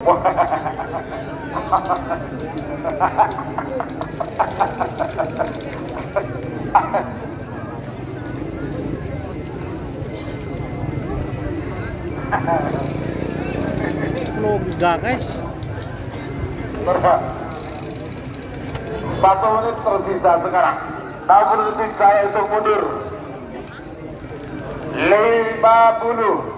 Logika guys. 1 menit tersisa sekarang. 60 detik saya untuk mundur. 50.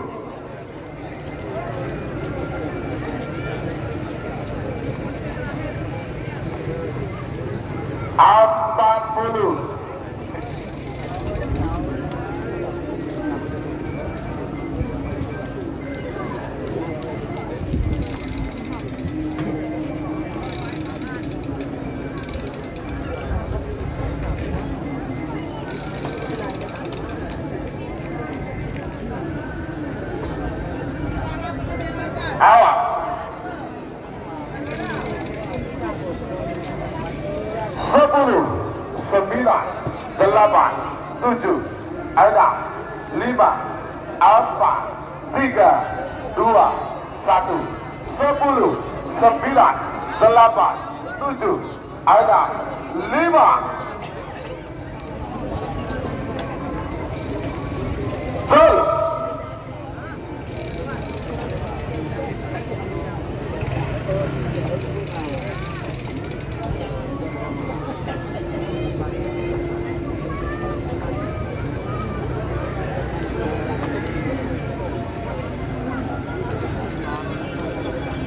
Awas. 10, 9, 8, 7, 6, 5, 4, 3, 2, 1. 10, 9, 8, 7, 6, 5. Full.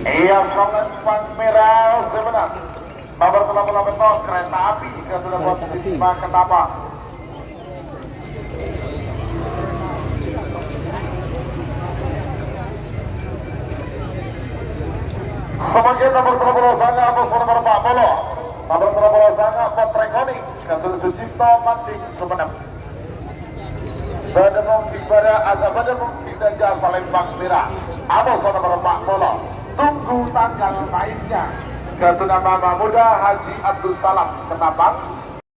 Iya, Selempang Merah sebenarnya. Nomor 88 kereta api ke buat Wisma Ketapang. Sebagai nomor 30 Sanga Bosor nomor 40. Nomor 30 Sanga Potrekonik Katul Sucipto Manting Sumenep. Bademong Kibara Asa Bademong Kidaja Selempang Merah. Abos nomor 40. Tunggu tanggal mainnya. Ketua Mama Muda Haji Abdul Salam Ketapang.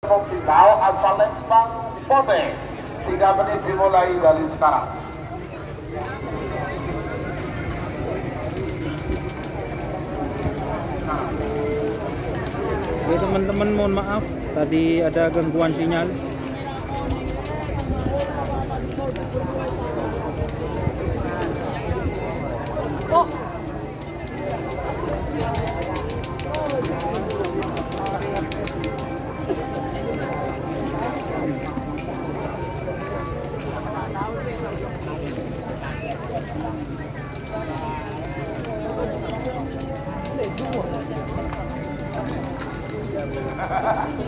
Tinggal asal Lempang Pote. 3 menit dimulai dari sekarang. Oke teman-teman, mohon maaf tadi ada gangguan sinyal.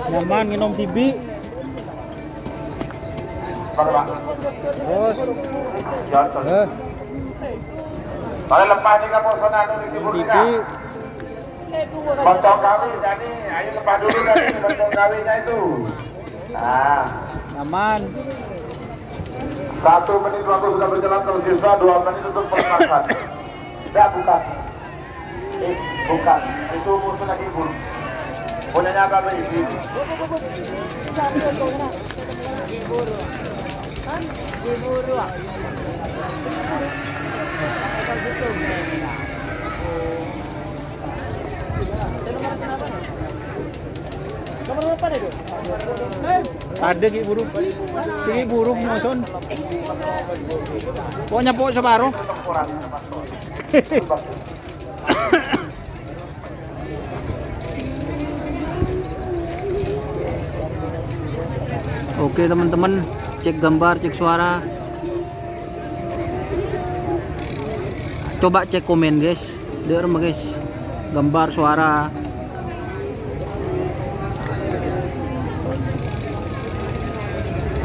Nyaman minum TV. Terus. Kalau lepas ni kamu sonado di timur kita. Bontong kawin tadi, ayo lepas dulu tadi bontong kawinnya itu. Nah, Nyaman. 1 menit waktu sudah berjalan, tersisa 2 menit untuk perempat. Tidak, bukan. Bukan. Itu musuh lagi buruk. Punyanya apa ini? Ada ki burung. Ki burung moson. Pokoknya pokok separuh. Oke teman-teman, cek gambar, cek suara. Coba cek komen guys. Dengar guys. Gambar, suara.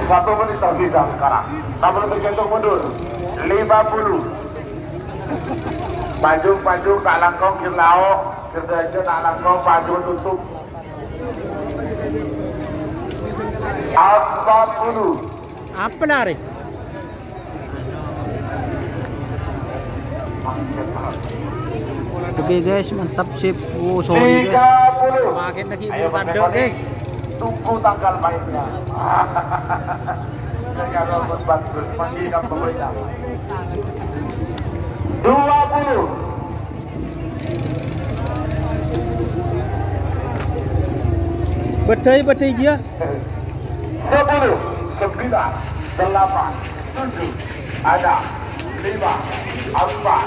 Satu menit tersisa sekarang. 60 untuk mundur. 50. Paju tak langkong kirlao, kirdaja tak langkong paju tutup. 40. Apa narik? Oke guys, mantap sip. Oh, sorry guys. 30. Makin lagi tanda guys. Tunggu tanggal mainnya. Jangan robot bagus, menginap pokoknya. 20. Betul dia. 10, 9, 8, 7, 6, 5, 4,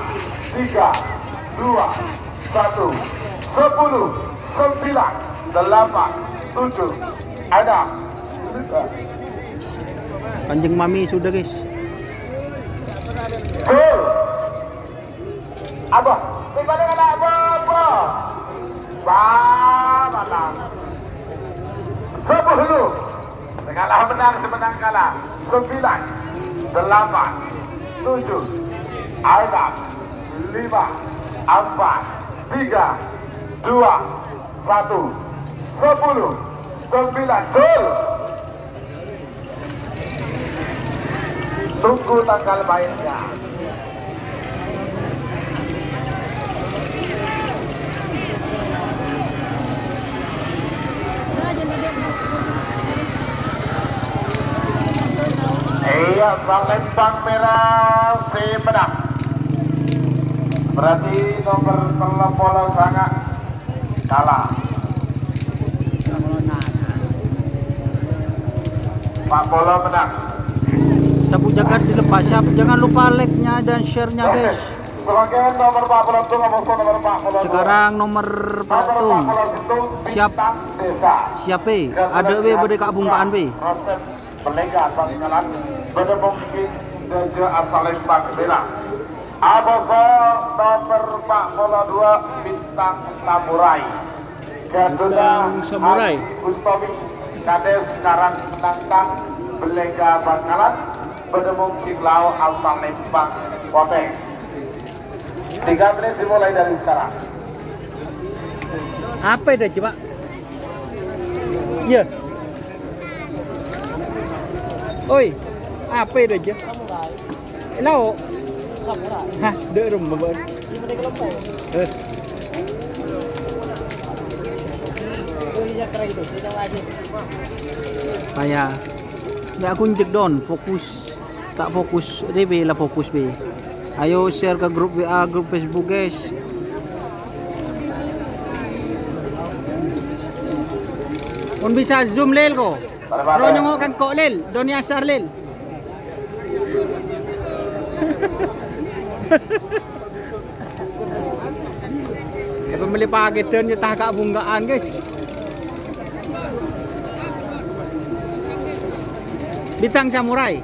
3, 2, 1, 10, 9, 8, 7, 6. Kanjeng Mami sudah guys. Jul. Abah, daripada kena apa-apa. Mana? 10. Kalah menang semenang kalah. 9, 8, 7, 6, 5, 4, 3, 2, 1, 10, 9. Jul. Tunggu tanggal mainnya. Iya, Salembang merah si menang. Berarti nomor telepon sangat kalah. Pak Polo menang. Sapu jagat dilepas. Jangan lupa like-nya dan share-nya guys. Sebagai nomor Pak Polo itu nomor Pak Polo. Sekarang nomor Patung. Siap. Siapa? Ada we berde Kak Bungkaan we. Proses pelegaan pangkalan pada mungkin Deja Salembang merah. Abosor nomor Pak Polo 2 Bintang Samurai. Bintang Samurai. Gustomi Kades sekarang menantang belega bangkalan pada mungkin lau asal Lembang Poteng. 3 menit dimulai dari sekarang. Apa itu coba? Ya. Oi, apa itu aja? Lau. Hah, dek rumah bang. Payah. Ya aku njek don, fokus. Tak fokus, DB lah fokus be. Ayo share ke grup WA, grup Facebook guys. Pun bisa zoom lel ko. Ro nyongok kan kok lel, doni asar lel. Ya pembeli pakai dan nyetah Kak Bungkaan guys. Bintang Samurai.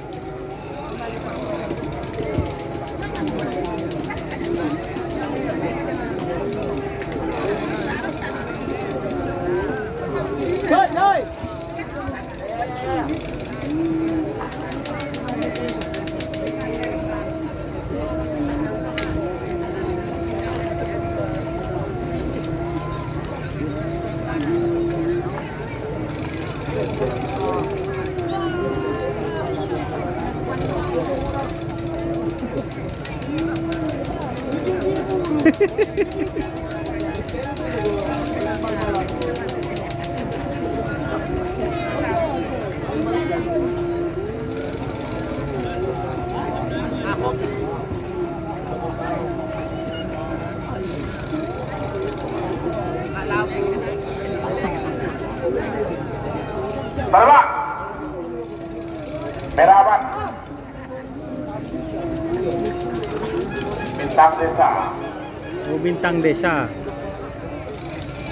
Terbang. Merah aman. Bintang Desa. Oh, Bintang Desa.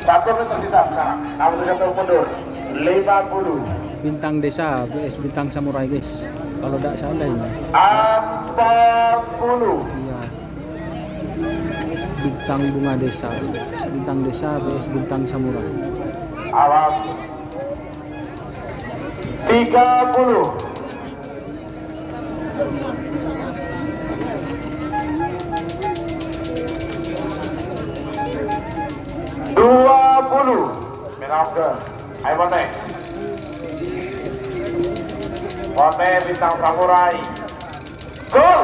1 menit tersisa sekarang. Kamu sudah mundur. 50. Bintang Desa vs Bintang Samurai guys. Kalau tidak salah ini. 40. Iya. Bintang Bunga Desa. Bintang Desa vs Bintang Samurai. Awas. 30. Merah ke. Ayo Bote. Bote Bintang Samurai. Gol.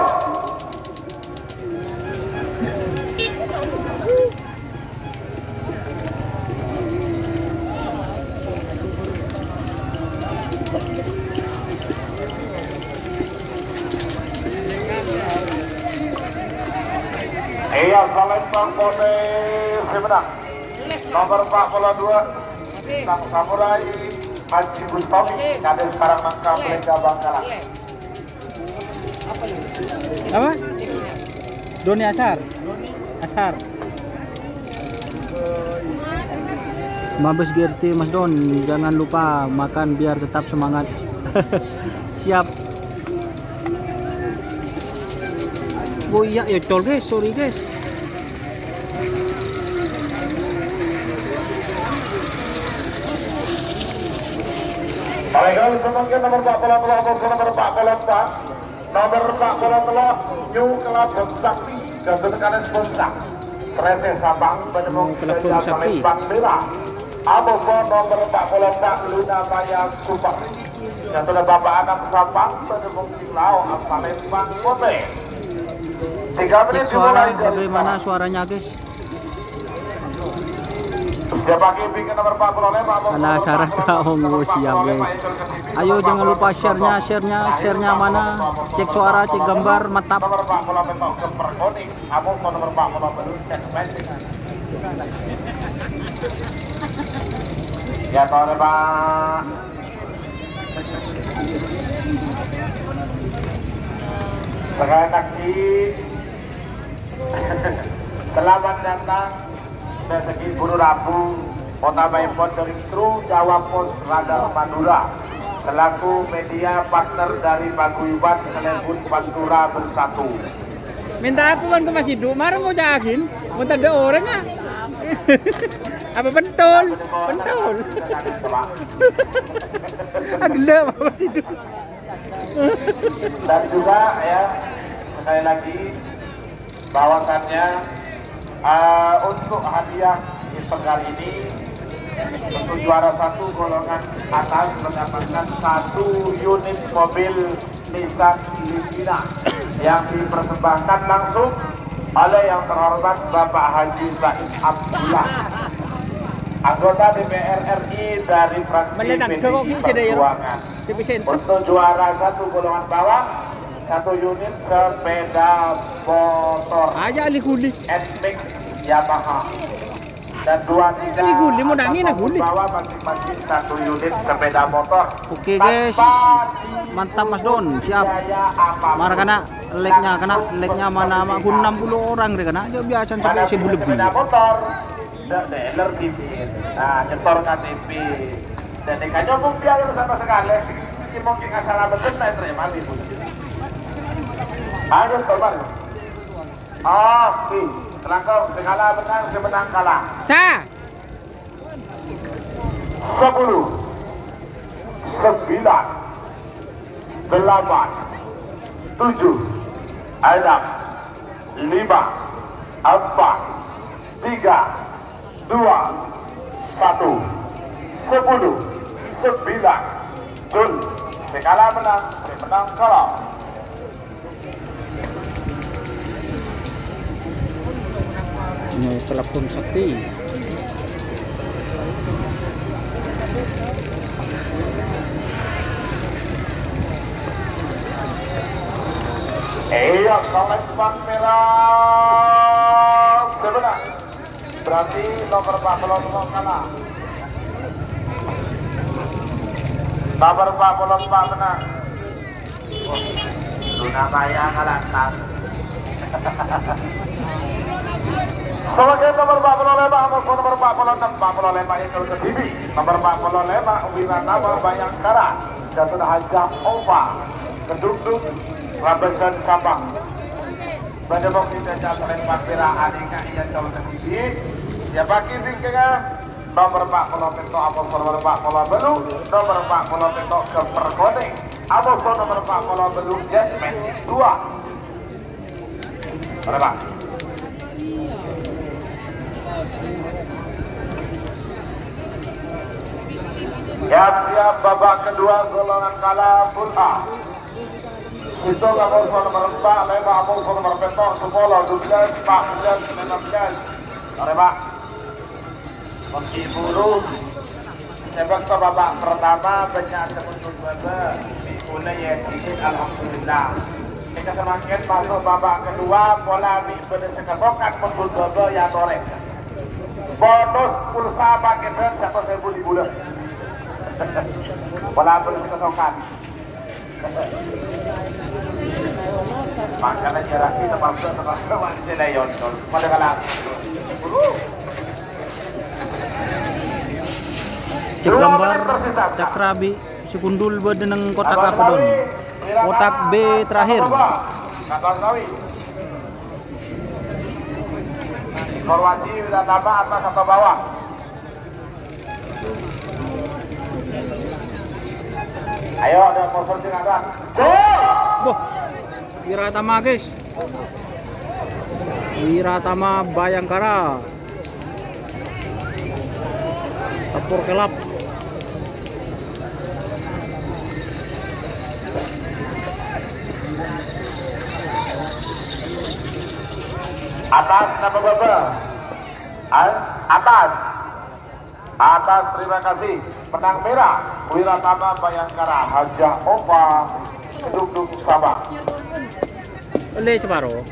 Iya, Salembang Bote si menang. Nomor 42 Bintang Samurai Haji Bustami Kades sekarang Nangka Belega Bangkalan. Apa? Doni Asar. Asar. Mabes GRT Mas Don, jangan lupa makan biar tetap semangat. Siap. Oh iya, ya tol guys, sorry guys. Baiklah, semakin nomor 43 atau nomor 44. Nomor 43 New Kelabon Sakti Ketentukan Sponsor Serese Sabang Penyemung Gereja Salembang Merah. Aboso nomor 44 Luna Maya Super. Yang sudah Bapak Anak Sabang Penyemung Kilau Salembang Kote. 3 menit Suara dimulai dari bagaimana sekarang. suaranya guys? Siapa kimping ke nomor 45? Karena Sarah Onggo siap guys. Ayo jangan lupa share-nya mana? Cek suara, cek gambar, mantap. Nomor 40 petok ke perkoning. Amo nomor 40 baru cek magic. Ya tore Pak. Selamat Selamat datang dari segi Gunung Rabu, Kota Baipon dari Kru Jawa Pos Radar Madura, selaku media partner dari Paguyuban Selebut Pantura Bersatu. Minta apa kan ke Mas Idu? Marah mau jagin, mau ada orangnya. Apa pentol? Pentol. Agak apa Mas Idu? Dan juga ya sekali lagi bahwasannya untuk hadiah event kali ini untuk juara 1 golongan atas mendapatkan 1 unit mobil Nissan Livina yang dipersembahkan langsung oleh yang terhormat Bapak Haji Said Abdullah, anggota DPR RI dari fraksi PDI Perjuangan. Untuk juara 1 golongan bawah 1 unit sepeda motor Aja ali guli. Nmax Yamaha, dan 2 Ali guli mau nangin guli. bawah masing-masing 1 unit sepeda motor. Oke guys, mantap Mas Don, siap. Marah kena legnya mana mak 60 orang deh kena aja biasa sampai 1000 lebih. Sepeda motor, dealer TV, nah nyetor KTP, dan dekanya pun biaya sama sekali. Ini mungkin nggak salah betul, saya terima itu. Ayo korban. Oke, selangkau segala menang, semenang kalah. Sa. 10, 9, 8, 7, 6, 5, 4, 3, 2, 1, 10, 9, Jun, segala menang, semenang kalah. Ini telepon sakti. Iya, Salembang Merah sebenarnya berarti nomor 44 kalah. Nomor 44 menang. Luna Maya kalah. Sebagai nomor 45, nomor 46, 45 yang ke TV. Nomor 45 Wiranama Bayangkara, Jatuh Hajah Ova, Kedungdung, Rabesan Sabang. Bagaimana kita Salembang Merah adika yang calon ke TV. Siapa kiringnya? Nomor 40 petok Aboso nomor 40 Belu, nomor 40 petok ke Perkoning, Aboso nomor 40 Belu Judgment 2. Berapa? Siap babak kedua golongan kalah full A. Itu Aboso nomor 4, Lema Aboso nomor petok 10, 12, 14, 19. Berapa? Meski buruh sebab ke babak pertama banyak sebetulnya mulai ya alhamdulillah. Kita semakin masuk babak kedua pola pada sekesokan muncul dodo ya torek. bonus pulsa paket dan jatuh 1.000 di bulan. Wala bersih kesokan. Makanya jarak kita bangsa teman-teman Senayon pada kalah. Cek gambar Cakrabi si Kundul dengan kotak apa don? Kotak B terakhir. Informasi Wiratama atas atau bawah? Ayo ada sponsor tinggalkan. Boh, Wiratama guys. Wiratama Bayangkara. Tempur kelap. Atas nama Bapak. Atas terima kasih. Penang merah Wiratama Bayangkara Hajah Ova Duk Sabah. Oleh separo.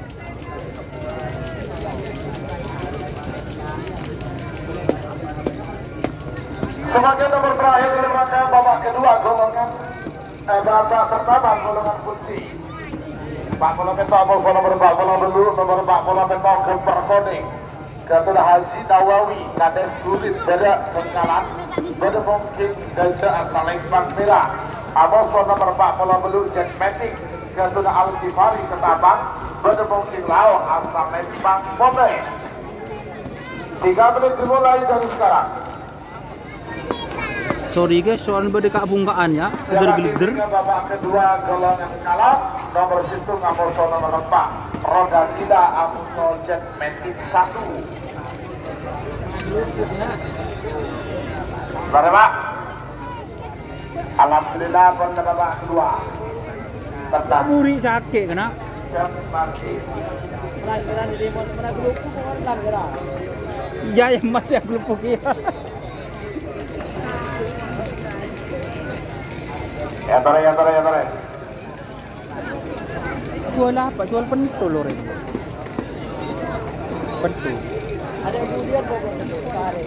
Sebagai nomor terakhir dalam rangkaian babak kedua golongan babak pertama golongan kunci. Pak bola petok nomor 4 bola dulu nomor 4 bola petok ke Perkoning. Ketua Haji Nawawi Kades Kulit Beda Bengkalan Beda Mungkin Gajah Asalengpang Merah Aboso nomor 4 bola belu Jetmatic Ketua Al-Kifari Ketabang Beda Mungkin Lao Asalengpang Pote. 3 menit dimulai dari sekarang. Sorry guys, soal berdeka bungkaan ya, ger-ger. Babak kedua golongan kalah nomor situ Aboso nomor 4 Roda Gila Amuso Jetmatic 1. Mari Pak. Alhamdulillah pada babak kedua. Tetap Muri sakit kena. jam masih. Iya yang masih aku lupa ya. Ya tore. Jual apa? Jual pentul loh Ren. Pentul. Ada kemudian pokok tarik.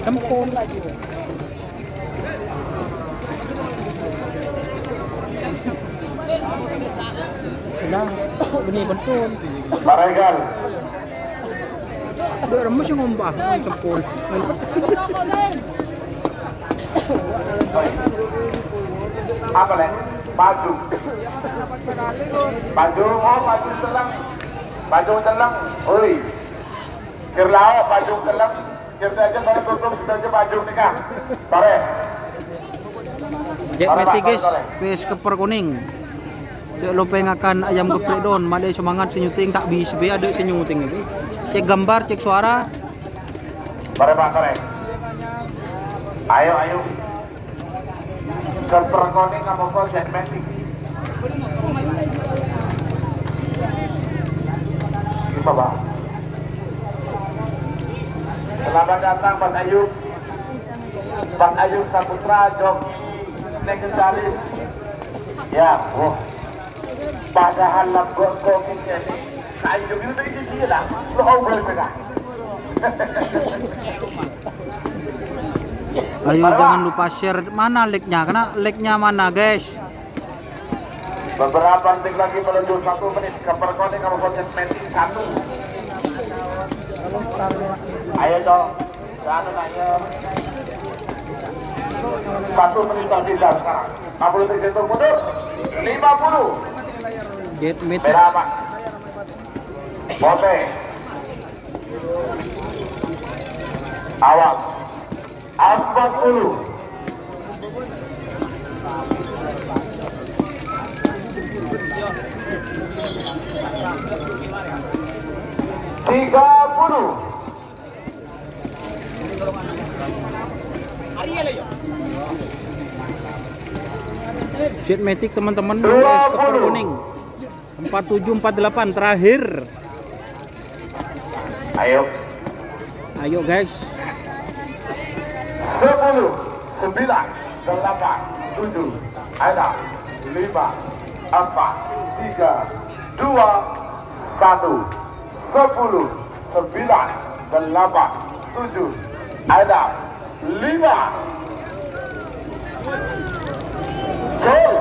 Tempon Lagi. lah. Benih pentul. Paregal. Ada remes yang ngombah tempon. Apa le? Baju. Baju telang. Oi. Kirlao baju telang. Kita aja kalau tutup sudah aja baju nikah. Bare. Jetmatic guys, face keper kuning. Cek lo pengakan ayam geprek don, malai semangat senyuting tak bisa be ada senyuting ini. Cek gambar, cek suara. Bare Pak Kare. Ayo. Keperkoning kamu kok Jetmatic. Gimana Pak? Selamat datang Mas Ayub. Mas Ayub Saputra joki legendaris. Ya, padahal lagu koki ini Ayub itu tadi cici lah. Lo over sudah. Ayo jangan lupa share mana like-nya, karena like-nya mana guys. Beberapa detik lagi menuju 1 menit. Keperkoning kamu kok Jetmatic 1. Ayo dong, sana nanya. 1 menit tersisa sekarang. 50 detik jatuh mundur. 50. Jetmatic. Merah Pak. Bote. Awas. 40. Jetmatic teman-teman guys, keper kuning 4748 terakhir. Ayo guys. 10, 9, 8, 7, 6, 5, 4, 3, 2, 1. 10, 7, ada 5. Gol.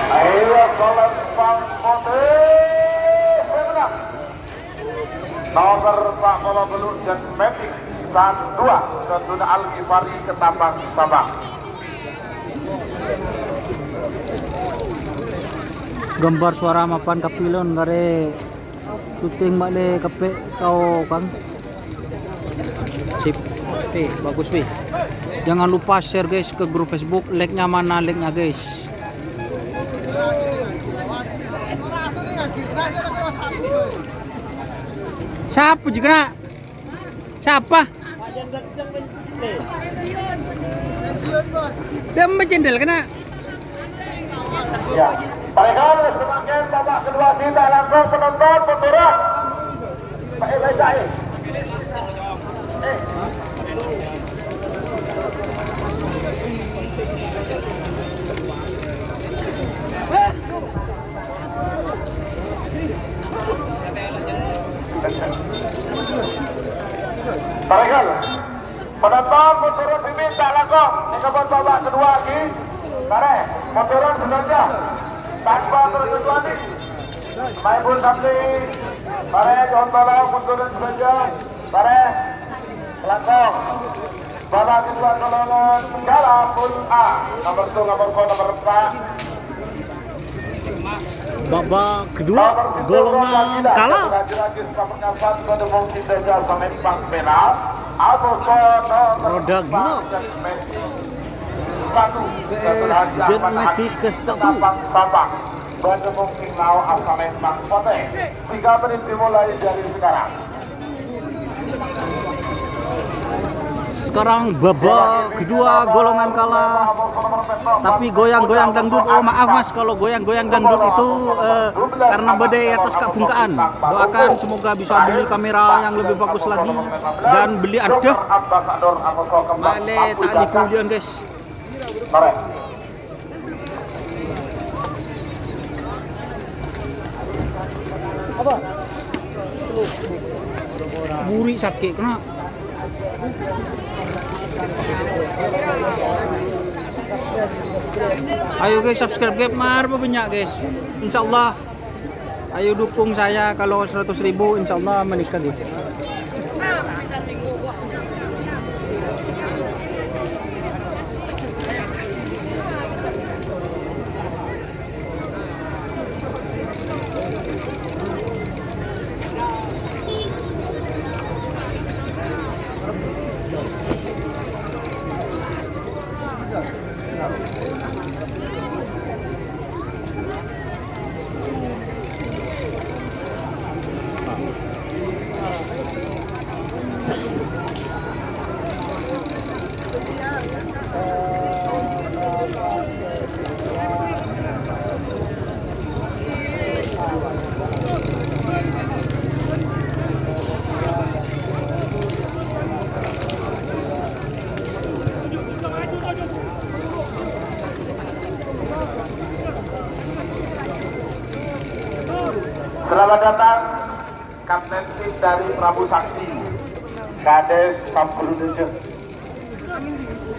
Ayo Salembang Putih menang. Nomor Pak Bola Belur Jet Matic 1-2 ke Tuna Al-Ghifari Ketapang Sabang. Gambar suara mapan kapilon gare syuting male kape kau Kang. Sip. Bagus pi. Jangan lupa share guys ke grup Facebook, like-nya mana like-nya guys. Siapa juga? Siapa? Pensiun bos. Dia mencendel kena. Ya, padahal semakin babak kedua kita langsung penonton berturut. Pak Ejai. Padahal penonton berturut diminta langsung ingkapun babak kedua lagi. Kare, motoran sengaja tanpa terkecuali. Main pun sampai kare jangan tolong motoran saja. Kare langkah babak kedua golongan dalam pun A nomor 2 nomor 4. Babak kedua golongan kalah. Roda gila. Jet Matic ke-1. Sabang Bandung Tinglau Salembang Putih. 3 menit dimulai dari sekarang. Sekarang babak kedua golongan kalah. Tapi goyang-goyang dangdut, oh maaf mas kalau goyang-goyang dangdut itu karena badai atas kabungkaan. Doakan semoga bisa beli kamera yang lebih bagus lagi dan beli ada male tali kemudian guys. Mari. Apa? Buri sakit kena. Ayo guys subscribe guys, marah banyak guys. Insyaallah ayo dukung saya, kalau 100.000 insyaallah menikah guys. Selamat datang Kapten tim dari Prabu Sakti, Kades Pampuru Deje,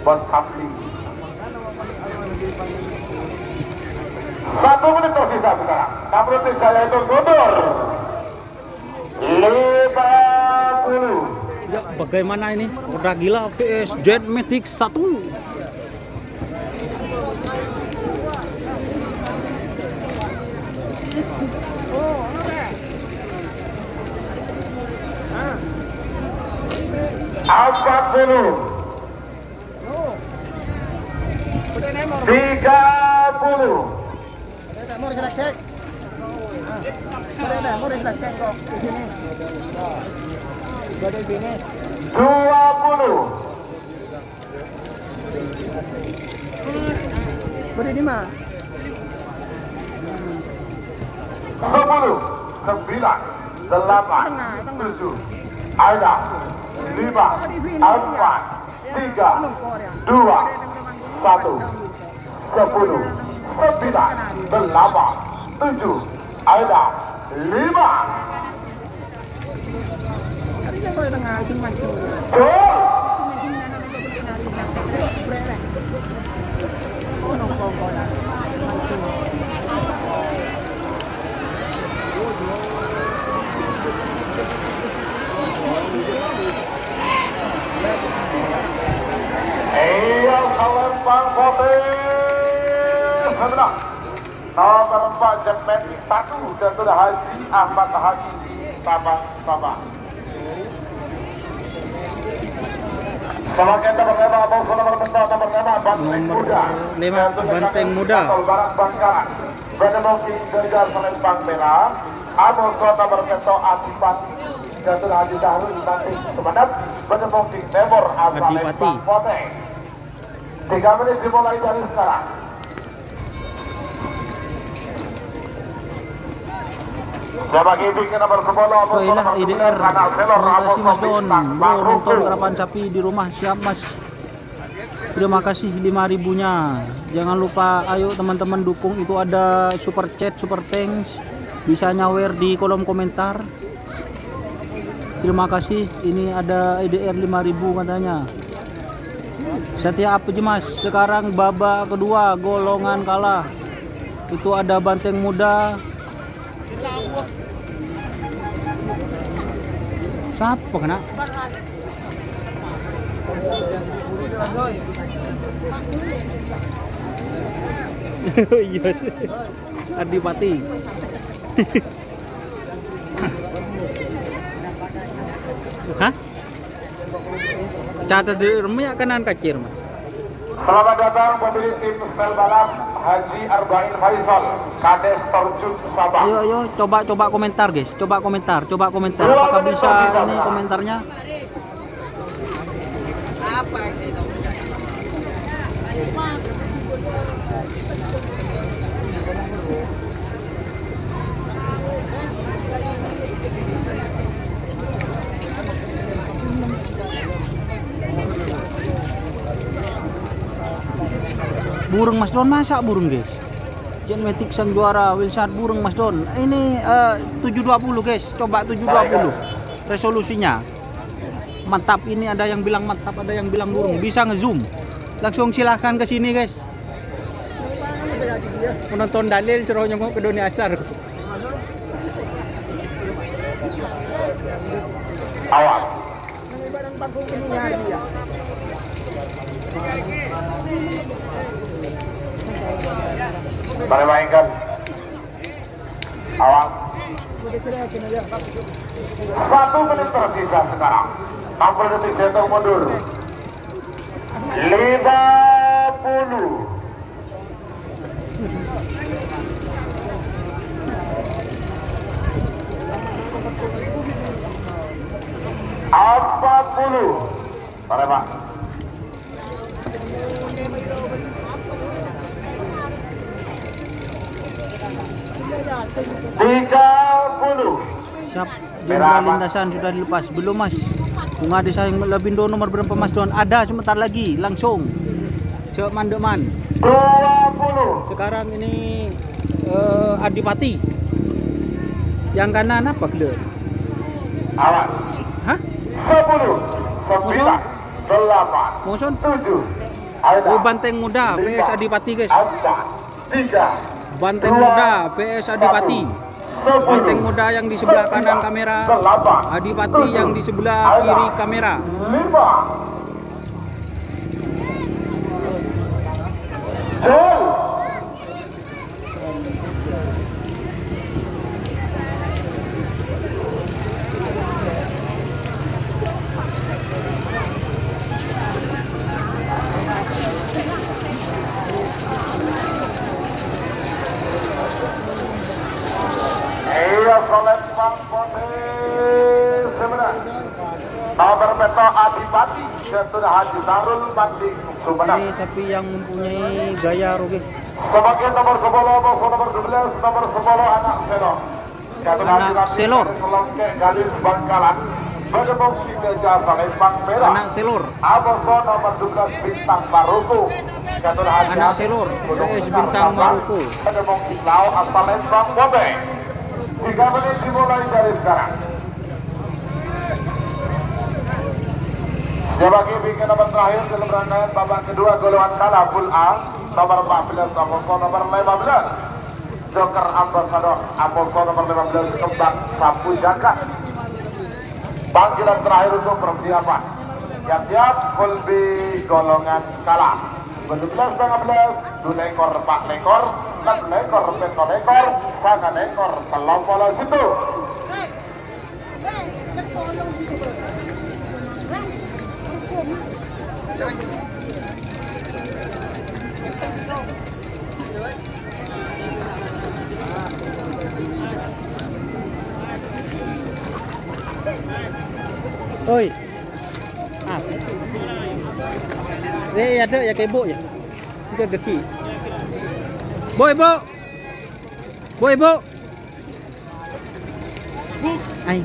Bos Sapli. 1 menit tersisa sekarang. Nomor tim saya itu mundur 50. Ya, bagaimana ini? Roda gila vs Jet Matic 1. Empat puluh, 30. Mau sudah cek. Mau sudah cek kok di sini. Badai finish. 20. Badai di mana? 10, 9, 8, 7, ada 5, 4, 3, 2, 1, 10, 9, 8, 7, ada 5. Tapi yang kalau tengah itu mancing. Gol! Oh, nongkrong bola. Mancing. Iya, Salembang Putih sebenarnya nomor 4 Jempeting 1 Datuk Haji Ahmad Haji Tabang Sabah. Semakin nomor 5 atau nomor 4 nomor 5 Banteng Muda. 5 Banteng Muda. Barat Bangkalan. Benemoki Gegar Salembang Merah. Amos nomor Keto Adipati. Datuk Haji Zahrul Nanti Semenep. Benemoki Nemor Salembang Putih. 3 menit dimulai dari sekarang. Sebagai bikin nomor 10 So inilah IDR Terima kasih Mas Don. Bro nonton karapan sapi di rumah siap Mas. Terima kasih 5.000-nya. Jangan lupa ayo teman-teman dukung, itu ada super chat, super thanks. Bisa nyawer di kolom komentar. Terima kasih. Ini ada IDR 5.000 katanya. Setia apa aja Mas? Sekarang babak kedua golongan kalah. Itu ada Banteng Muda. Siapa kena? Iya sih. Adipati. Hah? Catat di rumah kanan kacir Mas. Selamat datang pemilik tim style balap Haji Arba'in Faisal, Kades Torjun Sabah. Ayo coba komentar guys, coba komentar. Apakah bisa ini komentarnya? Apa itu? Burung Mas Don, masak burung guys. Genmatic sang juara Wilshard burung Mas Don. Ini 720 guys, coba 720 resolusinya. Mantap, ini ada yang bilang mantap, ada yang bilang burung. Bisa ngezoom. Langsung silahkan ke sini guys. Menonton dalil suruh nyongok ke dunia asar. Awas. Barang panggung ini ya. Mari mainkan. Awas. 1 menit tersisa sekarang. 60 detik jatuh mundur. 50. Mari Pak. 30. Siap, jenderal lintasan sudah dilepas. Belum Mas. Bunga desa yang Labindo nomor berapa Mas Don? Ada sebentar lagi, langsung. Cek mandeman. 20. Sekarang ini Adipati. Yang kanan apa gede? Awas. Hah? 10, 9, 8, Moson? 7. Ada. Oh, Banteng Muda VS Adipati guys. 4, 3. Banteng Muda VS Adipati. Banteng Muda yang di sebelah kanan kamera, Adipati yang di sebelah kiri kamera. 5. Jol. Salembang Putih sebenarnya. Nomor Peto Adipati Datuk Haji Zahrul Nanti Semenep. Ini sapi yang mempunyai gaya guys. Sebagai nomor 10, nomor 12, nomor 10 anak Seno. Anak Selor. Selongke Galis Bangkalan. Bedemong tiga jasa Lembang Merah. Anak Selor. Aboso nomor 12 Bintang Maruku. Anak Selor. PS Bintang Maruku. Bedemong Iklau asal Lembang Bobe. 3 menit dimulai dari sekarang. Sebagai bikin nomor terakhir dalam rangkaian babak kedua golongan kalah Pool A nomor 14 Aboso nomor 15 Joker Ambassador Aboso nomor 15 Kembang Sapu Jaka. Panggilan terakhir untuk persiapan. Siap-siap Pool B golongan kalah 12-15 2 ekor 4 ekor 6 ekor 7 ekor 9 ekor telung bola situ. Oi. Ah. Ada ya kayak bo ya. Itu deki. Boy, bo. Boy, bo. Ai.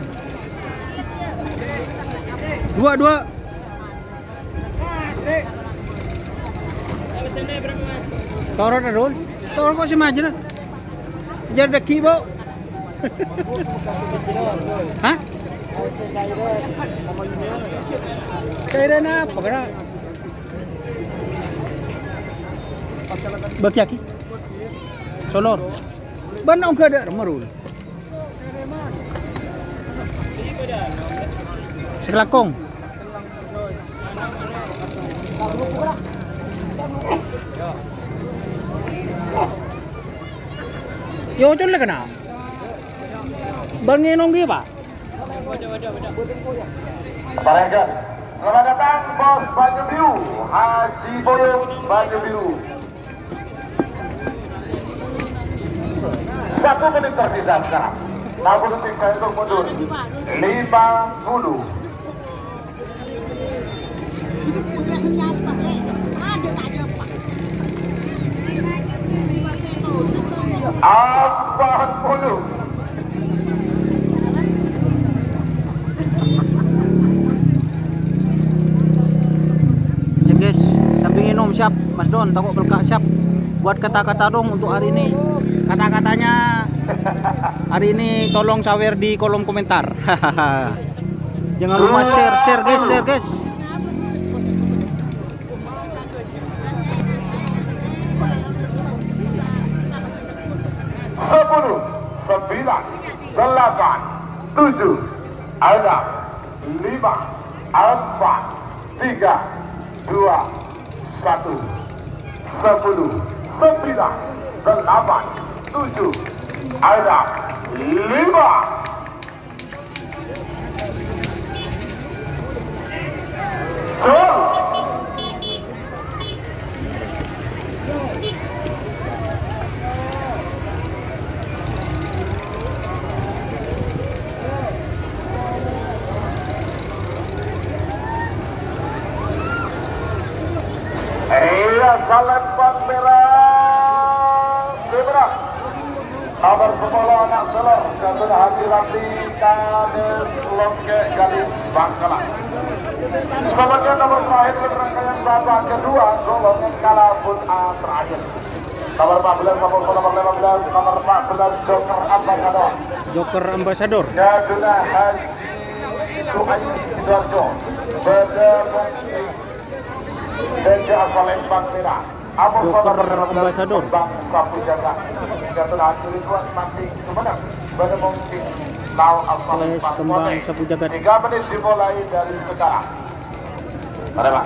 Dua. Torot na doon. Torot ko si Majra. Jar deki, bo. Hah? Kaya na, pagkara. Bakyaki. Solor. Ban ang kada marul. Sekelakong. Yo chon la kana. Bangin nonggi ba? Barengan. Selamat datang Bos Baju Biru, Haji Boyong Baju Biru. 1 menit tersisa sekarang. 60 detik saya untuk mundur. 50. Apaan puluh? Ya guys, samping minum siap, Mas Don, takut belka siap. Buat kata-kata dong untuk hari ini. Kata-katanya hari ini tolong sawer di kolom komentar. Jangan lupa share guys. 10, 9, 8, 7, 6, 5, 4, 3, 2, 1. 10, 9, 8, 7, 6, 5. Jom. Lembang Merah Seberang nomor 10 anak Selor Gatun Haji Ramli Kades Longke Galis Bangkalan. Sebagai nomor terakhir rangkaian babak kedua golongan kalah Pool A terakhir. Nomor 14 Aboso nomor 15 nomor 14 Joker Ambassador Gatun Haji Suhaimi Sidoarjo Bedemong Deja asal Lembang Merah Joker Ambassador Bang Sapu Jaga Gatun Haji Ridwan Manting Sumeneb Bedemong Lau asal Lembang Kembang Sapu Jagat. 3 menit dimulai dari sekarang. Mari Pak.